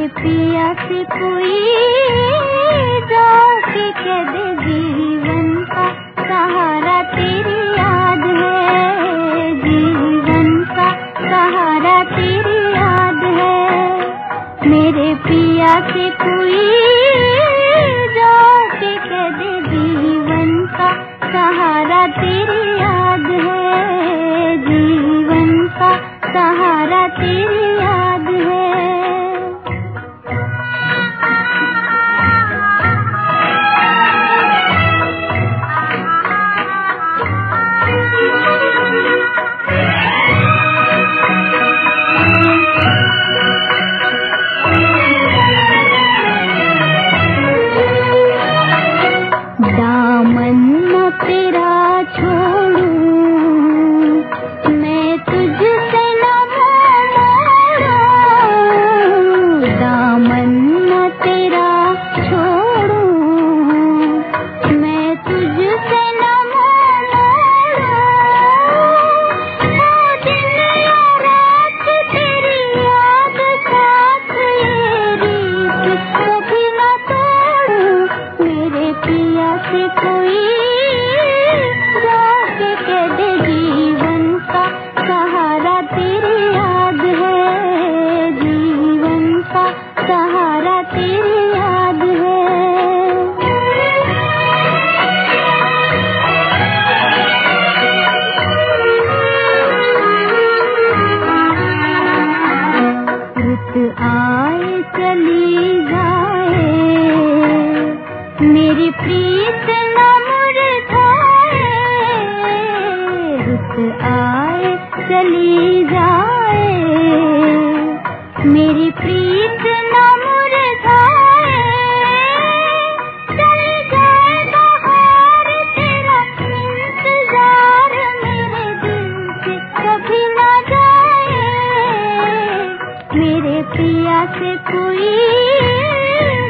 पिया से कोई जाके कह दे जीवन का सहारा तेरी याद है, जीवन का सहारा तेरी याद है। मेरे पिया से कोई जाके कह दे जीवन का सहारा तेरी याद है, जीवन का सहारा तेरी याद है। दामन न तेरा छोड़ूं मैं तुझसे न मोड़ूं, दामन न तेरा छोड़ूं मैं तुझसे न मोड़ूं। ओ दिन या रात तेरी याद साथ ये रीत कभी न तोड़ूं। मेरे पिया से कोई जाके कह दे जीवन का सहारा तेरी याद है, जीवन का सहारा तेरी याद है। रुत आए चली जाए मेरी प्रीत न मुरझाए, रुत आए चली जाए मेरी प्रीत न मुरझाए। चल जाए बहार तेरा इंतजार मेरे दिल से कभी न जाए। मेरे पिया से कोई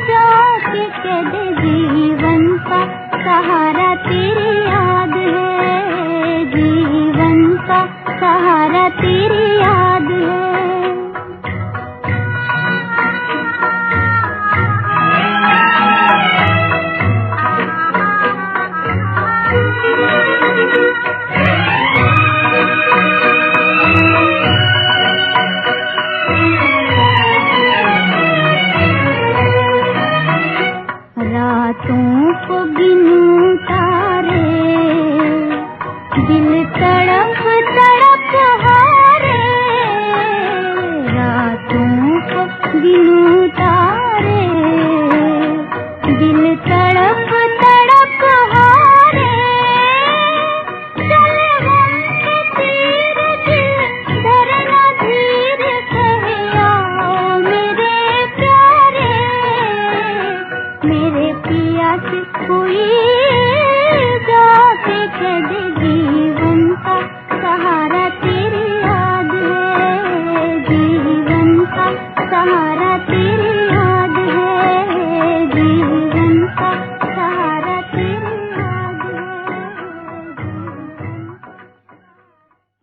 जाके कह दे जीवन का सहारा तेरी याद है, जीवन का सहारा तेरी याद है। रातों को गिनूं तारे दिल तड़प तड़प हारे, रातों को गिनूं